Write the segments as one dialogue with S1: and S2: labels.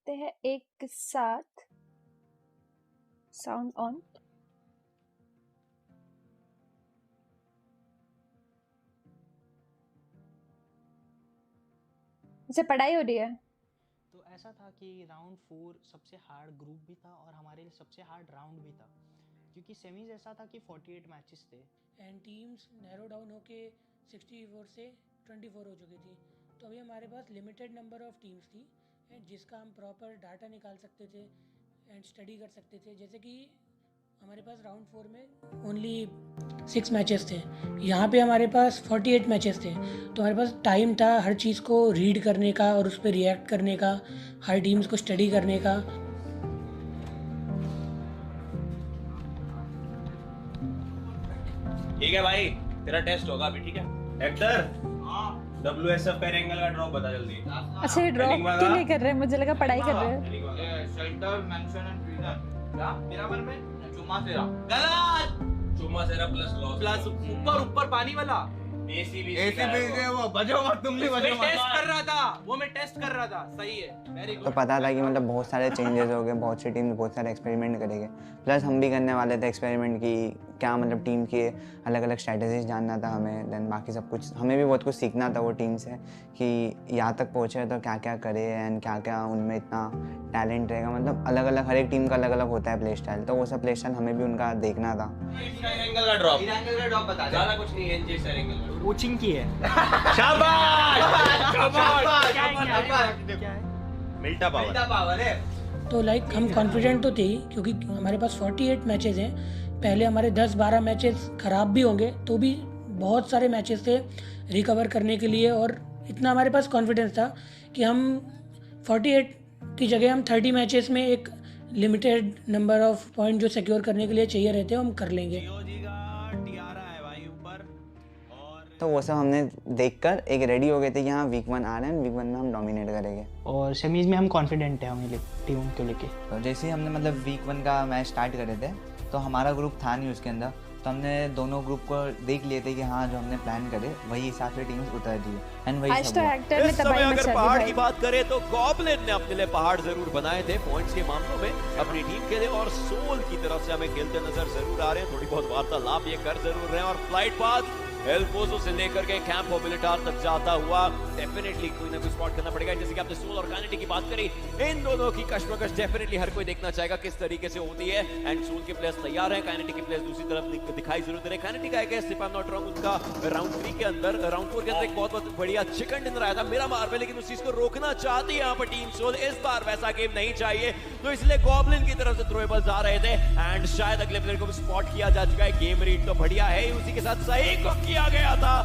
S1: करते हैं एक साथ। Sound on. इसे पढ़ाई हो रही है।
S2: तो ऐसा था कि राउंड 4 सबसे हार्ड ग्रुप भी था और हमारे लिए सबसे हार्ड राउंड भी था, क्योंकि सेमीज ऐसा था कि 48 मैचेस थे
S3: एंड टीम्स नैरो डाउन होके 64 से 24 हो चुकी थी। तो अभी हमारे पास लिमिटेड नंबर ऑफ टीम्स थी एंड जिसका हम प्रॉपर डाटा निकाल सकते थे एंड स्टडी कर सकते थे। जैसे कि हमारे पास राउंड 4 में ओनली 6 मैचेस थे, यहाँ पे हमारे पास 48 मैचेस थे। तो हमारे पास टाइम था हर चीज़ को रीड करने का और उस पर रिएक्ट करने का, हर टीम्स को स्टडी करने का।
S4: ठीक है भाई, तेरा टेस्ट होगा अभी। ठीक है हेक्टर, WSF पेयर एंगल का ड्रॉप बता जल्दी।
S1: अच्छा ये ड्रॉप क्यों नहीं कर रहे? मुझे लगा पढ़ाई कर रहे हैं।
S4: शेल्टर मेंशन एंड रीजन क्या बराबर में चुम्मा सेरा गलत। चुम्मा सेरा प्लस लॉस प्लस ऊपर पानी वाला एसी वो बजो मत, तुम भी बजो मत। टेस्ट कर रहा था वो, मैं टेस्ट कर रहा था। सही है, वेरी गुड।
S5: तो पता था कि मतलब बहुत सारे चेंजेस हो गए, बहुत सी टीम बहुत सारे एक्सपेरिमेंट करेंगे। प्लस हम भी करने वाले थे एक्सपेरिमेंट की क्या मतलब टीम के अलग अलग स्ट्रैटेजीज जानना था हमें। देन बाकी सब कुछ हमें भी बहुत कुछ सीखना था वो टीम से कि यहाँ तक पहुँचे तो क्या क्या करे एंड क्या क्या उनमें इतना टैलेंट रहेगा। मतलब अलग अलग हर एक टीम का अलग अलग होता है प्ले स्टाइल, तो वो सब प्ले स्टाइल हमें भी उनका देखना था।
S4: एंगल का ड्रॉप बता दे। ज़्यादा कुछ नहीं है, एनजे सर एंगल
S2: कोचिंग की है।
S4: शाबाश
S2: मिल्टा
S4: पावर है।
S3: तो लाइक हम कॉन्फिडेंट तो थे ही, क्योंकि हमारे पास 48 मैचेस हैं। पहले हमारे 10-12 मैचेस ख़राब भी होंगे तो भी बहुत सारे मैचेस थे रिकवर करने के लिए, और इतना हमारे पास कॉन्फिडेंस था कि हम 48 की जगह हम 30 मैचेस में एक लिमिटेड नंबर ऑफ पॉइंट जो सिक्योर करने के लिए चाहिए रहते हैं हम कर लेंगे।
S5: तो वो सब हमने देखकर एक रेडी हो गए थे कि हाँ वीक 1 आ रहे हैं, वीक 1 में हम डोमिनेट करेंगे
S2: और सेमीज में हम कॉन्फिडेंट है हमें टीम को लेके।
S5: तो जैसे ही हमने मतलब वीक 1 का मैच स्टार्ट करे थे तो हमारा ग्रुप था नहीं उसके अंदर, तो हमने दोनों ग्रुप को देख लिए थे कि हाँ जो हमने प्लान करे वही हिसाब से टीम्स उतर दी एंड वही सब हुआ।
S6: इस समय अगर पहाड़ की बात करें तो गॉब्लिन ने अपने लिए पहाड़ जरूर बनाए थे पॉइंट्स के मामलों में अपनी टीम के लिए, और सोल की तरफ से हमें खेलते नजर जरूर आ रहे हैं। थोड़ी बहुत वार्तालाप ये कर जरूर रहे हैं, और फ्लाइट पाथ एल्फोसो से लेकर के कैंप मोबिलिटार तक जाता हुआ डेफिनेटली कोई ना कोई स्पॉट करना पड़ेगा। जैसे कि आपने सोल और काइनेटी की बात करी, इन दोनों की कशमकश डेफिनेटली हर कोई देखना चाहेगा किस तरीके से होती है। एंड सोल के प्लेयर्स तैयार हैं, काइनेटी के प्लेयर्स दूसरी तरफ दिखाई जरूर दे रहे हैं। काइनेटी का if I am not wrong उनका राउंड 3 के अंदर, राउंड 4 के अंदर एक बहुत बढ़िया चिकन डिनर आया था मेरा मार पे, लेकिन उस चीज को रोकना चाहती है यहाँ पर टीम सोल। इस बार वैसा गेम नहीं चाहिए, तो इसलिए गॉब्लिन की तरफ से थ्रोएबल्स आ रहे थे एंड शायद अगले प्लेयर को भी स्पॉट किया जा चुका है। गेम रीड तो बढ़िया है, उसी के साथ सही को किया गया था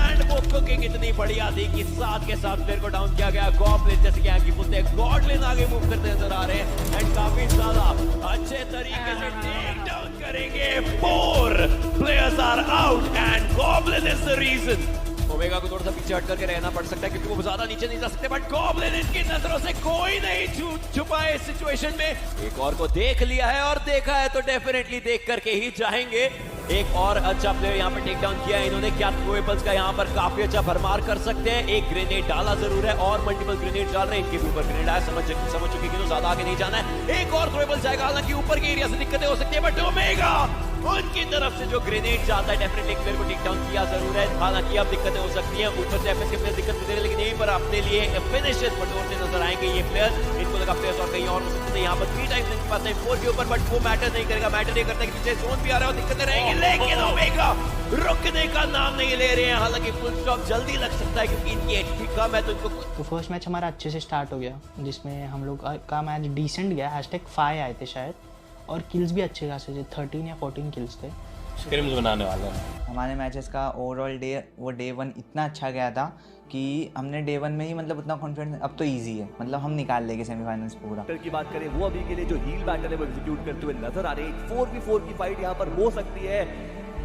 S6: एंड वो कुकिंग इतनी बढ़िया थी कि साथ के साथ प्लेयर को डाउन किया गया। गॉब्लिन जैसे कि आगे बोलते हैं गॉडलिन आगे मूव करते नजर आ रहे हैं एंड काफी ज्यादा अच्छे तरीके से टेक डाउन करेंगे। 4 players are out and Goblin is the reason. Omega को थोड़ा सा पीछे हट करके रहना पड़ सकता है क्योंकि वो ज्यादा नीचे नहीं जा सकते, बट गॉब्लिन इनकी नजरों से कोई नहीं छुपा है इस सिचुएशन में। एक और को देख लिया है और देखा है तो डेफिनेटली देख करके ही जाएंगे। एक और अच्छा प्लेयर यहाँ पर टेक डाउन किया है इन्होंने। क्या थ्रोएबल्स का यहाँ पर काफी अच्छा भरमार कर सकते हैं। एक ग्रेनेड डाला जरूर है और मल्टीपल ग्रेनेड डाल रहे हैं। इनके ऊपर ग्रेनेड आया, समझ चुके कि तो ज्यादा आगे नहीं जाना है। एक और थ्रोएबल जाएगा, हालांकि ऊपर के एरिया से दिक्कतें हो सकती है, बट ओमेगा उनकी तरफ से जो ग्रेनेड जाता है डेफिनेटली एक प्लेयर को टेक डाउन किया जरूर है। हालांकि अब दिक्कतें हो सकती हैं, ऊपर से एफएस के प्लेयर दिक्कत दे रहे हैं, लेकिन यहीं पर अपने लिए फिनिशेस बटोरते नजर आएंगे ये प्लेयर। इनको लगा प्लेयर्स और कहीं और हो सकते हैं। यहाँ पर 3 टाइम्स इनके पास है 4 के ऊपर, बट वो मैटर नहीं करेगा। मैटर ये करता है कि पीछे जोन भी आ रहा है और दिक्कतें रहेंगी, लेकिन ओमेगा रुकने का नाम नहीं ले रहे हैं। हालांकि फुल स्टॉप जल्दी लग सकता है क्योंकि इनकी एचपी कम है, तो इनको
S2: तो फर्स्ट मैच हमारा अच्छे से स्टार्ट हो गया जिसमें हम लोग का मैच डिसेंट गया। #5 आए थे शायद, और किल्स भी अच्छे खासे थे, 13 या 14 किल्स थे।
S4: स्क्रिम्स बनाने वाले हैं
S5: हमारे मैचेस का ओवरऑल डे 1 इतना अच्छा गया था कि हमने डे 1 में ही मतलब उतना कॉन्फिडेंस, अब तो इजी है, मतलब हम निकाल लेंगे सेमीफाइनल्स पूरा।
S6: की बात करें वो अभी के लिए जो हील बैटल है वो एग्जीक्यूट करते हुए नजर आ रहे हैं। 4v4 की फाइट यहाँ पर हो सकती है,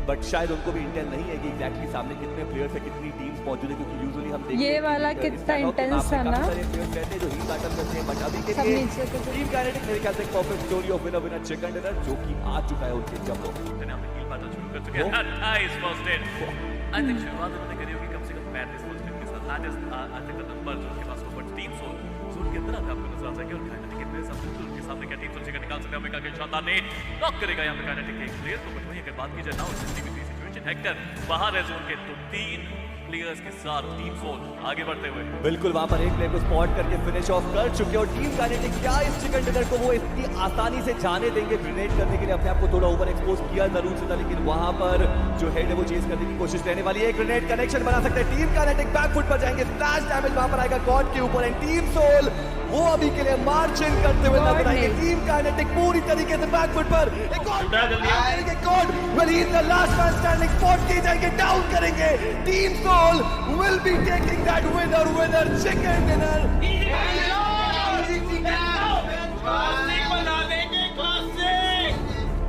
S6: बट शायद उनको भी इंटेल नहीं है कि एग्जैक्टली सामने कितने प्लेयर्स है, कितनी टीम्स मौजूद है, क्योंकि यूजुअली हम देखते हैं
S1: ये वाला कितना इंटेंस था ना,
S6: सारे प्लेयर्स रहते हैं जो हील बैटल करते हैं। बट अभी के लिए टीम काइनेटिक मेरे ख्याल से एक perfect story of winner winner chicken dinner जो कि आ चुका है उनके जब हील बैटल शुरू कर चुके हैं। Nice first hit. I think शुरुआत उन्होंने करी होगी कम से कम 35 फर्स्ट हिट के साथ। That is I think the number जो उनके पास ऊपर टीम सोल
S7: के अंदर आते आपको नजर आ जाएंगे और काइनेटिक के प्लेयर्स बिल्कुल उनके सामने क्या टीम सोचे का निकाल सकते हैं। अमेरिका के शानदार ने नॉक करेगा यहाँ पे काइनेटिक के एक प्लेयर को। बट वहीं अगर बात की जाए नाउ 60-3 सिचुएशन, हेक्टर बाहर है जोन के, तो 3 प्लेयर्स के साथ टीम सोल आगे बढ़ते हुए
S6: बिल्कुल वहां पर एक प्लेयर को स्पॉट करके फिनिश ऑफ कर चुके और टीम काइनेटिक क्या इस चिकन डिनर को वो इतनी आसानी से जाने देंगे। ग्रेनेड करने के लिए अपने आप को थोड़ा ओवर एक्सपोज किया जरूर से था, लेकिन वहां पर जो हेड है वो चेज करने की कोशिश रहने वाली है। ग्रेनेड कनेक्शन बना सकते हैं टीम काइनेटिक, बैकफुट पर जाएंगे, स्प्लैश डैमेज वहां पर आएगा गॉड के ऊपर एंड टीम सोल वो अभी के लिए मार्च इन करते हुए नजर आएंगे। टीम काइनेटिक पूरी तरीके से बैकफुट पर एक और god well he is the last man standing, spot किए जाएंगे, डाउन करेंगे। Team Soul will be taking that winner chicken dinner.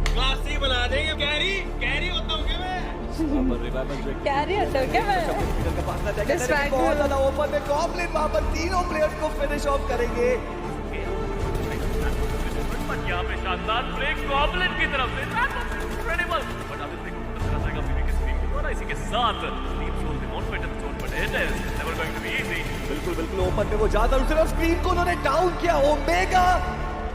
S4: Classic बना देंगे। कैरी होता हूँ क्या मैं?
S1: कैरी होता हूँ क्या मैं?
S6: बहुत ज्यादा ओपन में गॉब्लिन वहां पर तीनों प्लेयर्स को फिनिश ऑफ करेंगे।
S7: यहाँ पे शानदार ब्रेक गॉब्लिन की तरफ से, इनक्रेडिबल। बट अब इसमें चला जाएगा बीबी के स्क्रीन के द्वारा। इसी के साथ टीम सोल के ऑन पेट जोन पर it is never going to be easy.
S6: बिल्कुल ओपन में वो ज्यादा उस स्क्रीन को उन्होंने डाउन किया। ओमेगा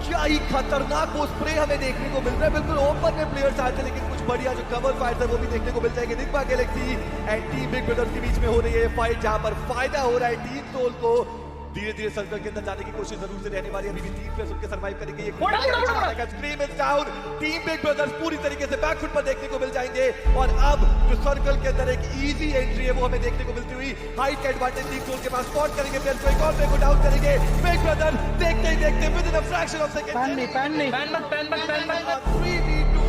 S6: क्या ही खतरनाक वो स्प्रे हमें देखने को मिल रहा है। बिल्कुल ओपन में प्लेयर्स आए थे, लेकिन कुछ बढ़िया जो कवर फाइट है वो भी देखने को मिल जाएंगे। Nigma Galaxy and team Big Brothers के बीच में हो रही है फाइट, जहां पर फायदा हो रहा है टीम सोल को। धीरे धीरे सर्कल के अंदर जाने की कोशिश जरूर से रहने वाली है। अभी भी 3 प्लेयर्स उनके सर्वाइव करेंगे। ये scream is down, team Big brothers पूरी तरीके से बैकफुट पर देखने को मिल जाएंगे। और अब जो सर्कल के अंदर एक इजी एंट्री है वो हमें देखने को मिलती हुई। हाइट का एडवांटेज टीम सोल के पास, स्पॉट करेंगे प्लेयर्स को, एक और प्लेयर को डाउन करेंगे। बिग ब्रदर देखते ही देखते with in a fraction of second
S4: pan मत
S6: 3v2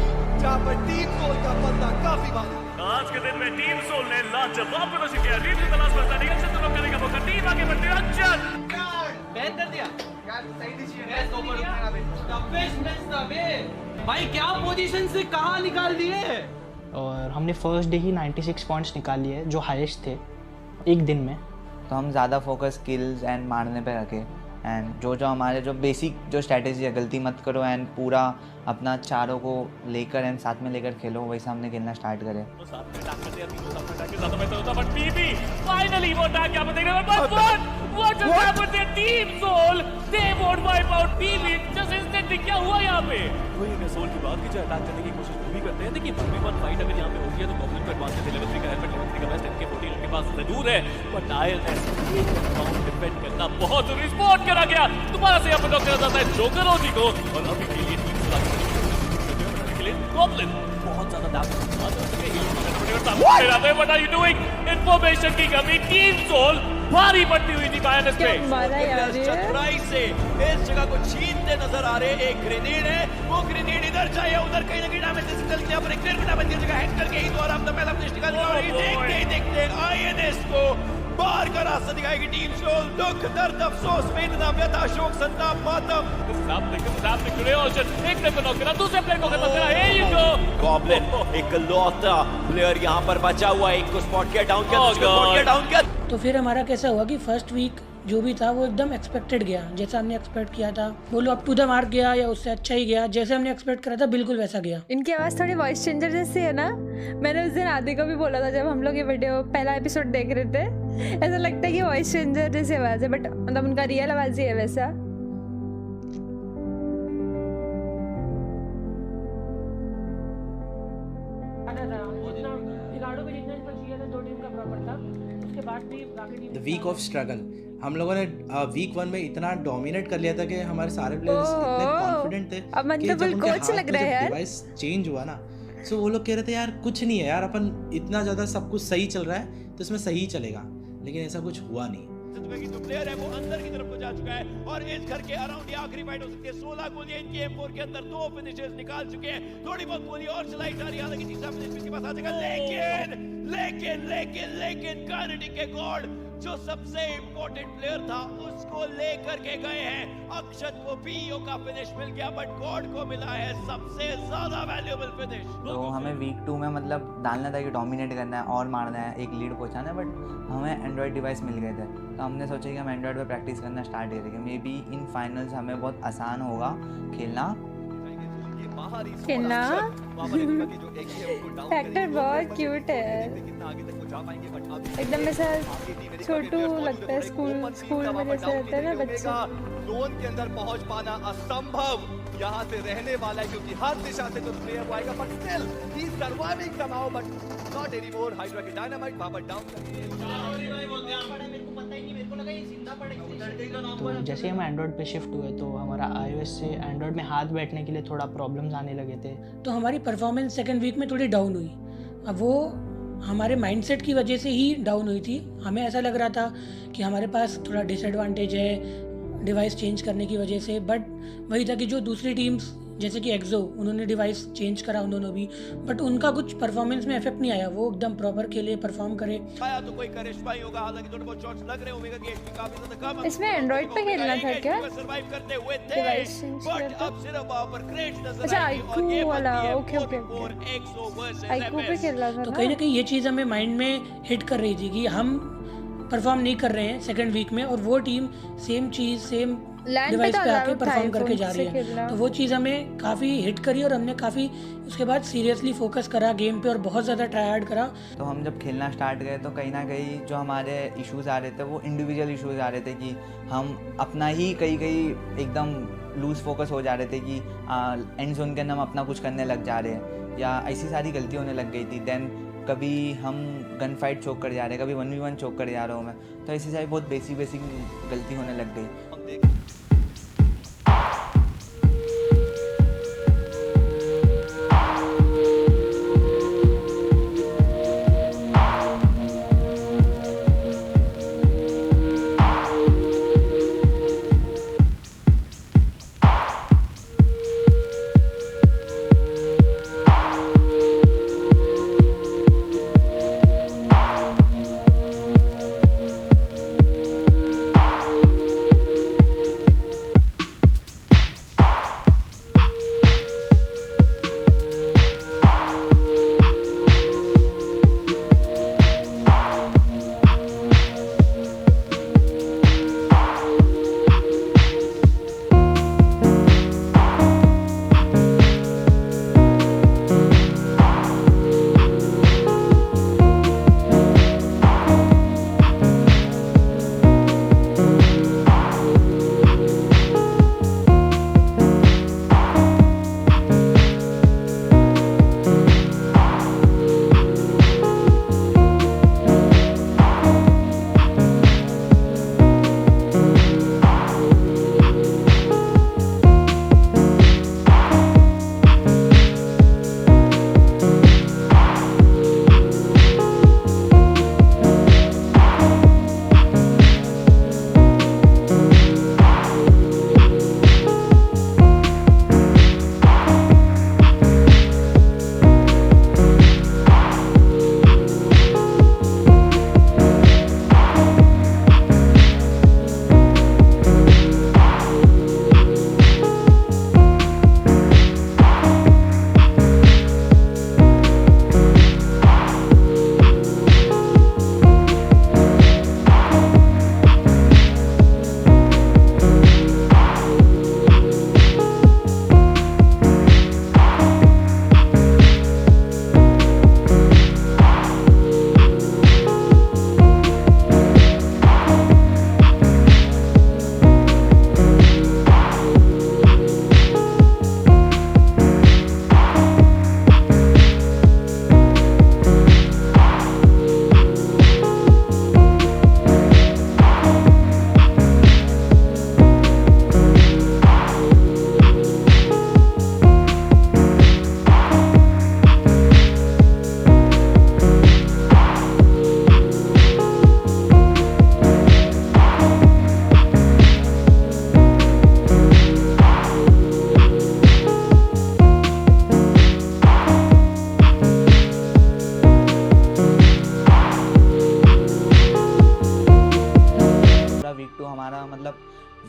S6: जहां पर टीम सोल का बंदा काफी भारी।
S7: आज के दिन में टीम सोल ने लाजवाब प्रदर्शन किया। रीड द लास्ट बचा निकल से तो करने का मौका, टीम आगे बढ़ती है। अक्षत
S4: बैन कर दिया यार, सही डिसीजन है। भाई क्या पोजीशन से कहां निकाल दिए।
S2: और हमने फर्स्ट डे ही 96 पॉइंट्स निकाल लिए, जो हाईएस्ट थे एक दिन में।
S5: तो हम ज़्यादा फोकस स्किल्स एंड मारने पे रखे एंड जो हमारे जो बेसिक जो स्ट्रैटेजी है, गलती मत करो एंड पूरा अपना चारों को लेकर एंड साथ में लेकर खेलो, वैसा हमने खेलना स्टार्ट करें।
S7: तो साथ में अटैक करते हैं, तीनों साथ में अटैक के ज्यादा बेहतर होता, बट बीबी फाइनली वो अटैक यहां पे देख रहे हैं। But what just happened to team Soul, they won't wipe out BB just instantly. क्या हुआ यहां पे? वही मैं सोल की बात की, जो अटैक करने की कोशिश भी करते हैं। देखिए 1v1 फाइट अगर यहां पे होती है तो गॉब्लिन का एडवांटेज है, लेवल 3 का हेलमेट, लेवल 3 का वेस्ट, MK14 उनके पास जरूर है, बट आईएलएस राउंड डिफेंड करना बहुत जरूरी। स्पॉट करा गया, दोबारा से यहां पे नॉक करा जाता है जोकर ओजी को, और अभी के लिए टीम सोल आगे गॉब्लिन बहुत ज्यादा डैमेज आ सके। What are you doing? Information की कमी, टीम सोल भारी पड़ती हुई थी बायनस पे।
S6: चतुराई से इस जगह को छीनते नजर आ रहे। एक ग्रेनेड है, वो ग्रेनेड इधर चाहिए उधर कहीं ना कहीं डैमेज से सिग्नल किया, पर एक क्लियर डैमेज की जगह हैक करके ही द्वारा अपना पहला फिनिश निकाल दिया। देखते आईएनएस को बाहर का रास्ता दिखाएगी टीम सोल। दुख दर्द अफसोस वेदना व्यथा शोक संताप मातम
S7: एक प्लेयर को नॉक करा, दूसरे प्लेयर को खत्म करा। Here you go.
S6: गॉब्लिन इकलौता प्लेयर यहाँ पर बचा हुआ है। एक को स्पॉट किया, डाउन किया, दूसरे को स्पॉट किया, डाउन किया।
S3: तो फिर हमारा कैसा हुआ कि फर्स्ट वीक जो भी था वो एकदम एक्सपेक्टेड गया, जैसा हमने एक्सपेक्ट किया था। बोलो अप टू द मार्क गया या उससे अच्छा ही गया, जैसे हमने एक्सपेक्ट करा था बिल्कुल वैसा गया।
S1: इनकी आवाज़ थोड़ी वॉइस चेंजर जैसी है ना। मैंने उस दिन आदि को भी बोला था जब हम लोग ये वीडियो पहला एपिसोड देख रहे थे, ऐसा लगता है कि वॉइस चेंजर जैसी आवाज़ है, बट मतलब उनका रियल आवाज़ ही है वैसा।
S8: द वीक ऑफ स्ट्रगल, हम लोगों ने वीक 1 में इतना डोमिनेट कर लिया था कि हमारे सारे प्लेयर्स इतने कॉन्फिडेंट थे कि जब उनके हाथ में डिवाइस चेंज हुआ ना, सो वो लोग कह रहे थे यार कुछ नहीं है यार, अपन इतना ज़्यादा सब कुछ सही चल रहा है तो इसमें सही चलेगा, लेकिन ऐसा कुछ हुआ नहीं।
S6: जो प्लेयर है वो अंदर की तरफ को जा चुका है और इस घर के अराउंड ये आखिरी फाइट हो सकती है। 16 गोलियां इनके M4 के अंदर, 2 फिनिशर्स निकाल चुके हैं। थोड़ी बहुत गोली और चलाई जा रही है, हालांकि तीसरा फिनिश इसके पास आ जाएगा। लेकिन काइनेटिक के गॉड जो सबसे इंपॉर्टेंट प्लेयर था उसको लेकर के गए हैं। अक्षत को पीओ का फिनिश मिल गया, बट गॉड को मिला है सबसे ज्यादा वैल्यूएबल फिनिश।
S5: तो हमें वीक 2 में मतलब डालना था कि डोमिनेट करना है और मारना है, एक लीड पहुंचाना है, बट हमें एंड्रॉयड डिवाइस मिल गए थे, तो हमने सोचा कि हम एंड्रॉयड पे प्रैक्टिस करना स्टार्ट करेंगे। मे बी इन फाइनल्स हमें बहुत आसान होगा खेलना।
S1: फैक्टर बहुत क्यूट है, एकदम ऐसा छोटू लगता है, स्कूल में जैसे रहता है ना बच्चे।
S6: जोन के अंदर पहुंच पाना असंभव यहाँ से रहने वाला है, क्योंकि हर दिशा से कुछ प्लेयर को आएगा, but still he is surviving somehow, but not anymore. Hydra की डायनामाइट वहां पर डाउन
S2: तो जैसे हम एंड्रॉयड पे शिफ्ट हुए तो हमारा iOS से एंड्रॉयड में हाथ बैठने के लिए थोड़ा प्रॉब्लम्स आने लगे थे।
S3: तो हमारी परफॉर्मेंस सेकंड वीक में थोड़ी डाउन हुई। अब वो हमारे माइंडसेट की वजह से ही डाउन हुई थी। हमें ऐसा लग रहा था कि हमारे पास थोड़ा डिसएडवांटेज है डिवाइस चेंज करने की वजह से, बट वही था कि जो दूसरी टीम्स जैसे कि एक्सो, उन्होंने डिवाइस चेंज करा उन्होंने भी, बट उनका कुछ परफॉर्मेंस में इफेक्ट नहीं आया। वो एकदम प्रॉपर खेले, परफॉर्म करे।
S6: तो कोई करिश्मा ही होगा, हालांकि थोड़े बहुत शॉट्स लग रहे ओमेगा की एचपी काफी ज्यादा कम है।
S1: इसमें एंड्रॉइड पे खेलना था क्या?
S6: सरवाइव करते हुए थे,
S1: डिवाइस चेंज
S6: बट अब सिर्फ वहां पर क्रेट्स नजर
S1: अच्छा,
S6: आएंगे और ये
S1: IQ वाला,
S6: बनती है
S1: ओके, ओके,
S6: 44 एक्सो वर्सेस
S1: आईक्यू पे खेलना था
S3: तो
S1: ना?
S3: कहीं ना कहीं ये चीज़ हमें माइंड में हिट कर रही थी कि हम परफॉर्म नहीं कर रहे हैं सेकंड वीक में, और वो टीम सेम चीज़ सेम
S1: लैंड पे
S3: डिवाइस
S1: तो
S3: पे आके
S1: allowed था
S3: परफॉर्म करके
S1: iPhone
S3: जा रही
S1: से
S3: है।
S1: खेलना।
S3: तो वो चीज़ हमें काफ़ी हिट करी और हमने काफ़ी उसके बाद सीरियसली फोकस करा गेम पे और बहुत ज़्यादा ट्राई हार्ड करा।
S5: तो हम जब खेलना स्टार्ट गए तो कहीं ना कहीं जो हमारे इश्यूज़ आ रहे थे वो इंडिविजुअल इश्यूज़ आ रहे थे कि हम अपना ही कहीं एकदम लूज फोकस हो जा रहे थे कि एंड जोन के अंदर हम अपना कुछ करने लग जा रहे हैं, या ऐसी सारी गलती होने लग गई थी। देन कभी हम गन फाइट चोक कर जा रहे हैं, कभी 1v1 चोक कर जा रहा हूँ मैं, तो ऐसी सारी बहुत बेसिक गलती होने लग गई।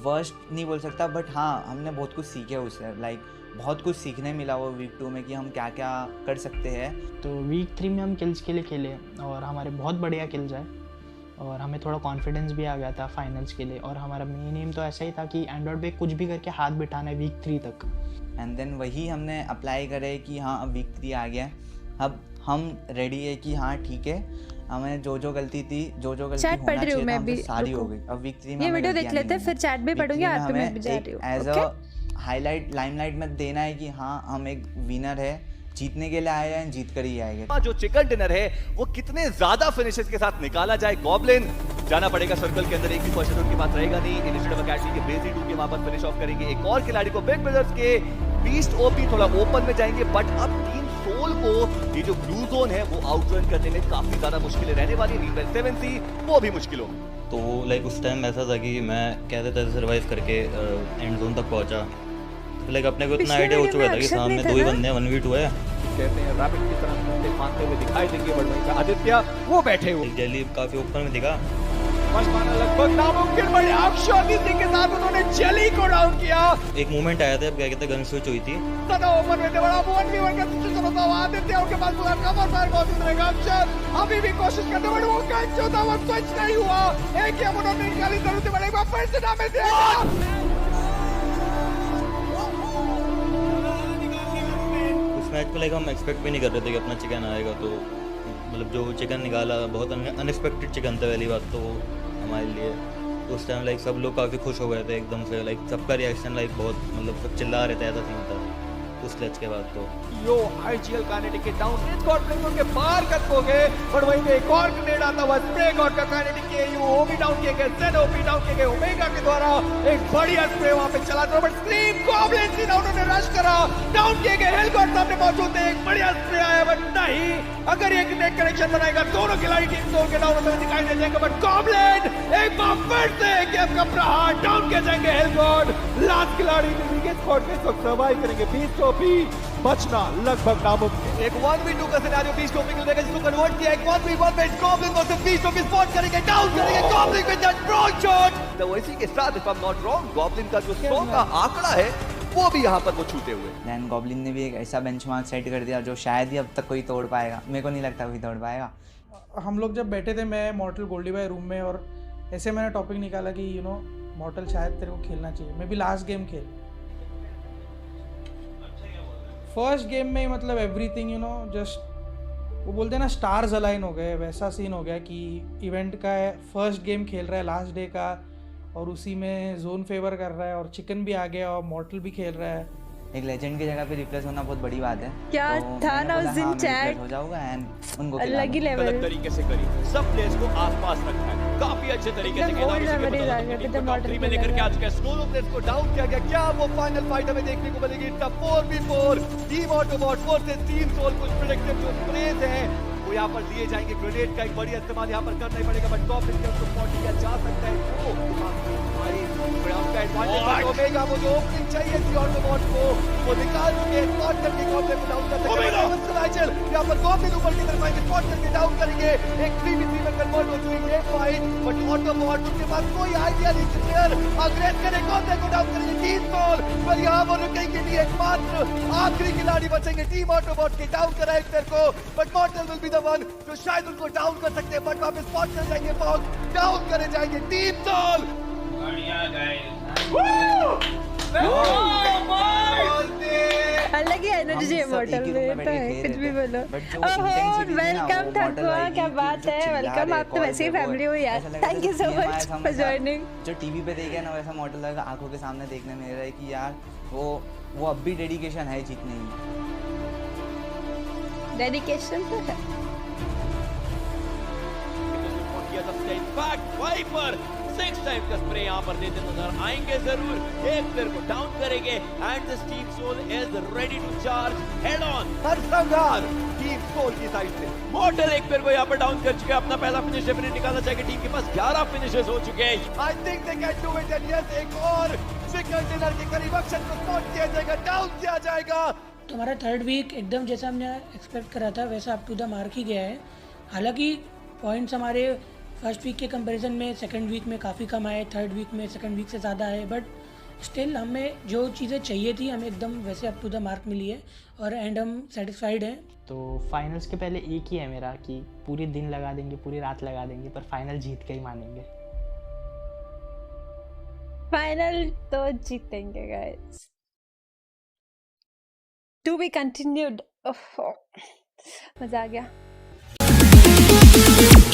S5: वर्स्ट नहीं बोल सकता, बट हाँ हमने बहुत कुछ सीखे उससे, लाइक बहुत कुछ सीखने मिला वो वीक 2 में कि हम क्या क्या कर सकते हैं।
S2: तो वीक 3 में हम किल्स के लिए खेले और हमारे बहुत बढ़िया किल्स आए और हमें थोड़ा कॉन्फिडेंस भी आ गया था फाइनल्स के लिए। और हमारा मेन एम तो ऐसा ही था कि एंड्रॉयड पे कुछ भी करके हाथ बिठाना है वीक 3 तक।
S5: एंड देन वही हमने अप्लाई करे कि हाँ अब वीक 3 आ गया, अब हम रेडी है कि हाँ ठीक है हमें जो गलती गलती
S1: चैट
S5: होना
S1: पढ़ रही हूँ
S5: चाहिए था,
S1: मैं
S5: हमसे
S1: भी,
S5: सारी हो
S1: रुको।
S5: गई। अब वीक 3 में
S1: ये
S5: हमें
S1: वीडियो देख
S5: गलतियाँ
S1: लेते हैं,
S5: नहीं
S1: फिर चैट भी पढ़ूंगी,
S5: करनी।
S1: आप पे मैं भी जा रही हूँ।
S5: As
S1: okay,
S5: a highlight limelight में देना है कि हाँ हम एक विनर है, जीतने के लिए आए हैं, जीत कर ही आएंगे।
S6: जो चिकन डिनर है वो कितने ज्यादा फिनिशेस के साथ निकाला जाए। गॉब्लिन जाना पड़ेगा सर्कल के अंदर, एक भी पर्सन उनके पास रहेगा नहीं। इनिशिएटिव अकेडमी के ब्रेजी 2 के वहां पर फिनिश ऑफ करेंगे एक और खिलाड़ी को। बिग ब्रदर्स के बीस्ट ओपी थोड़ा ओपन में जाएंगे, बट अब टीम सोल को ये जो ब्लू जोन है वो आउटरन करने में काफी ज्यादा मुश्किलें रहने वाली है। 7C वो भी मुश्किलों में।
S9: तो लाइक उस टाइम ऐसा था कि मैं कैसे तैसे सर्वाइव करके एंड जोन तक पहुंचा। लाइक अपने को इतना आइडिया हो चुका था कि सामने 2 ही बंदे हैं, 1v2 है।
S6: कहते हैं रैपिड की तरफ मानते हुए दिखाई देंगे, बट वहीं पे आदित्य वो बैठे हुए।
S9: जैली काफी ओपन में दिखा,
S6: लगभग नामुमकिन, बड़े आक्शोदित के साथ उन्होंने जेली को डाउन किया।
S9: एक मूवमेंट आया था, क्या कहते हैं, गन स्विच हुई थी।
S6: सदा ओपन में थे, बड़ा 1v1 का सिचुएशन होता हुआ आदित्य उनके पास पूरा कवर फायर मौजूद रहेगा। अक्षर अभी भी कोशिश करते बट वो कैच होता हुआ स्विच नहीं हुआ। एक ही उन्होंने निकाली जरूरत है, बड़े एक बार फिर से डैमेज दिया।
S9: मैच को लाइक हम एक्सपेक्ट भी नहीं कर रहे थे कि अपना चिकन आएगा, तो मतलब जो चिकन निकाला बहुत अनएक्सपेक्टेड चिकन था पहली बात तो हमारे लिए। तो उस टाइम लाइक सब लोग काफ़ी खुश हो गए थे एकदम से, लाइक सबका रिएक्शन लाइक बहुत मतलब सब चिल्ला रहे थे, ऐसा सीन था उस क्लच के बाद। तो
S6: यो आईजीएल काइनेटिक के डाउन रेंज गॉड प्लेयर उनके बाहर कट हो गए, और वहीं पे एक और ग्रेनेड आता हुआ स्प्रे गॉड का काइनेटिक के यू ओबी डाउन किए गए, ZOP डाउन किए गए ओमेगा के द्वारा। एक बढ़िया स्प्रे वहां पे चला था, बट स्क्रीम गॉब्लिन थी ना, उन्होंने रश करा, डाउन किए गए। हेल गॉड सामने मौजूद थे, एक बढ़िया स्प्रे आया, बट नहीं, अगर ये ग्रेनेड कनेक्शन बनाएगा दोनों खिलाड़ी टीम दो के डाउन होते दिखाई दे जाएंगे, बट गॉब्लिन एक बार फिर से गेम का प्रहार डाउन किए जाएंगे। हेल गॉड लास्ट खिलाड़ी स्क्वाड में सर्वाइव करेंगे। 20 टॉपी बचना लगभग नामुमकिन। एक 1v2 का सिनेरियो 20 टॉपी के लिए जिसको कन्वर्ट किया, एक 1v1 में गॉब्लिन वर्सेस 20 टॉपी स्पॉट करेंगे, डाउन करेंगे Goblin with that broad shot. तो इसी के साथ if I am not wrong Goblin का जो 100 का आंकड़ा है वो भी यहाँ पर वो छूते हुए।
S5: देन गॉब्लिन ने भी एक ऐसा बेंचमार्क सेट कर दिया जो शायद ही अब तक कोई तोड़ पाएगा, मेरे को नहीं लगता कोई तोड़ पाएगा।
S10: हम लोग जब बैठे थे, मैं मॉर्टल गोल्डी भाई रूम में, और ऐसे मैंने टॉपिक निकाला कि यू नो मॉर्टल शायद तेरे को खेलना चाहिए, मैं भी लास्ट गेम खेल। फर्स्ट गेम में मतलब एवरीथिंग यू नो जस्ट वो बोलते हैं ना स्टार्स अलाइन हो गए, वैसा सीन हो गया कि इवेंट का फर्स्ट गेम खेल रहा है लास्ट डे का, और उसी में जोन फेवर कर रहा है, और चिकन भी आ गया और मॉर्टल भी खेल रहा है।
S5: एक लेजेंड की जगह पे रिप्लेस होना बहुत बड़ी बात है।
S1: क्या
S5: तो
S1: था ना उस दिन चैट
S5: हो जाऊंगा एंड उनको
S1: अलग ही लेवल
S6: अलग तरीके से करी, सब प्लेयर्स को आसपास रखा है, काफी अच्छे तरीके से खेला। में लेकर के आ चुका है, सोलो प्लेयर्स को डाउन किया गया। क्या वो फाइनल फाइट हमें देखने को मिलेगी? 4v4 team Autobot versus team Soul. कुछ प्रेडिक्टिव जो स्प्रेज हैं वो यहाँ पर दिए जाएंगे, ग्रेनेड का एक बढ़िया इस्तेमाल यहाँ पर करना ही पड़ेगा, बट गॉब्लिन के उसको स्पॉट किया जा सकता है। ओमेगा वो जो ओपनिंग चाहिए थी ऑटोबॉट को वो निकाल चुके, स्पॉट करके गॉब्लिन को डाउन कर सकते हैं। यहाँ पर गॉब्लिन ऊपर की तरफ आएंगे, स्पॉट करके डाउन करेंगे। एक 3v3 में कन्वर्ट हो चुकी है फाइट, बट ऑटोबॉट उनके पास कोई आइडिया नहीं, प्लेयर अग्रेस करे गॉब्लिन को डाउन करेंगे टीम सोल, पर यहाँ वो रुकेंगे नहीं, एकमात्र आखिरी खिलाड़ी बचेंगे टीम ऑटोबॉट के। डाउन करा एक प्लेयर को, but मॉर्टल will be the one जो शायद उनको डाउन कर सकते हैं, बट वापस स्पॉट कर जाएंगे, बहुत डाउन करे जाएंगे टीम सोल।
S1: अलग ही एनर्जी है मॉर्टल में, तो है कुछ भी बोलो। ओहो वेलकम ठकुआ, क्या बात है, वेलकम। आप तो वैसे ही फैमिली हो यार, thank you so much for joining.
S5: जो टीवी पे देखे ना वैसा मॉडल लगा, आंखों के सामने देखने में रहा है कि यार वो अब भी डेडिकेशन है जीतने की।
S1: डेडिकेशन तो है।
S6: वाइपर 6 टाइम का स्प्रे यहाँ पर देते नजर आएंगे जरूर, एक प्लेयर को डाउन करेंगे and this team Soul is ready to charge head on. हर संघार टीम सोल की साइड से। मॉर्टल एक प्लेयर को यहाँ पर डाउन कर चुके हैं, अपना पहला फिनिश डेफिनेट निकालना चाहिए। टीम के पास 11 फिनिशेस हो चुके हैं। I think they can do it and yes एक और चिकन डिनर के करीब अक्षर को स्पॉट किया जाएगा, डाउन किया जाएगा।
S3: तो हमारा थर्ड वीक एकदम जैसा हमने एक्सपेक्ट करा था वैसा अप टू द मार्क ही गया है। हालांकि पॉइंट्स हमारे फर्स्ट वीक के कंपैरिजन में सेकंड वीक में काफ़ी कम आए, थर्ड वीक में सेकंड वीक से ज़्यादा आए, बट स्टिल हमें जो चीज़ें चाहिए थी हमें एकदम वैसे अप टू द मार्क मिली है और एंड हम सेटिस्फाइड हैं।
S2: तो फाइनल्स के पहले एक ही है मेरा कि पूरे दिन लगा देंगे, पूरी रात लगा देंगे, पर फाइनल जीत के ही मानेंगे।
S1: फाइनल तो जीतेंगे गाइस। To be continued. मजा आ गया।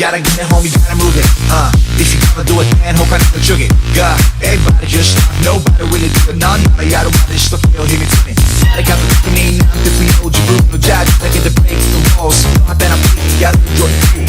S11: gotta get it, homie, gotta move it. If you gonna do it, then hope I never jug it. Everybody just stop, nobody really do it. None, I don't want this to feel, hear me to me. I got the fucking name, I'm the free old Gibraltar. Judge, I get the break the walls. I bet I'm pretty, I do it.